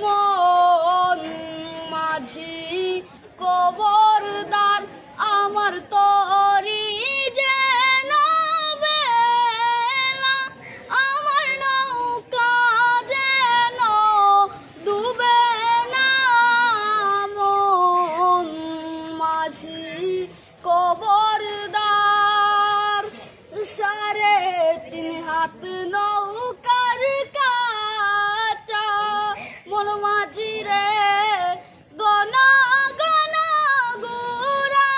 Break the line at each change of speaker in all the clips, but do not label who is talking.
মন মাঝি কবরদার আমার তরি যেন বেলা, আমার নৌকা যেন ডুবে না। মন মাঝি কবরদার 3.5 হাত নৌকার কাটা, মন মাঝি রে গণ গণ গোরা।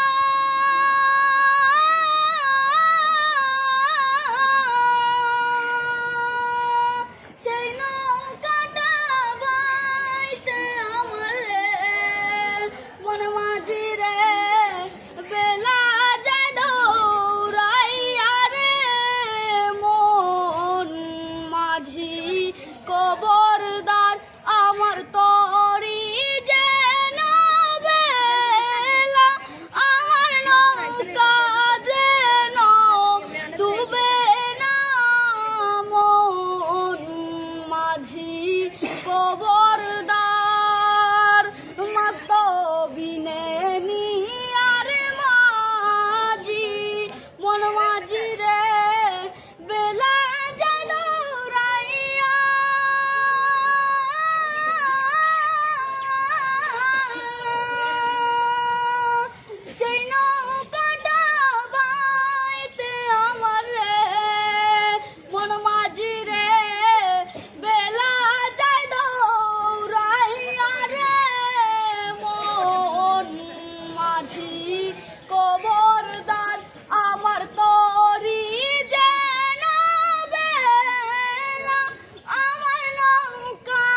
সেই নৌকাটা বাইতে আমার রে মন মাঝি রে বেলা যায় দৌড়াইয়া রে। মন মাঝি কবরদার আমার তরি যেন বেলা, আমার নৌকা যেন ডুবে না। মন মাঝি কবরদার মস্ত বিনে নিয়ার মাঝি মন মাঝি রে বেলা যায় দৌড়াইয়া। সেই নৌকাটা বাইতে আমার রে মন মাঝি রে বেলা যায় দৌড়াইয়া রে। মন মাঝি কবরদার আমার তরি যেন বেলা, আমার নৌকা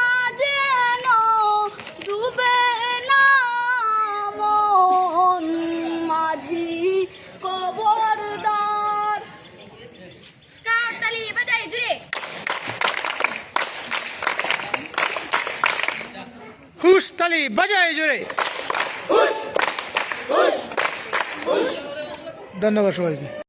যেন ডুবে না। মন মাঝি কবরদার। কাতালি বাজাই জুড়ে
হুশ তালি বাজায় জোরে। ধন্যবাদ সবাইকে।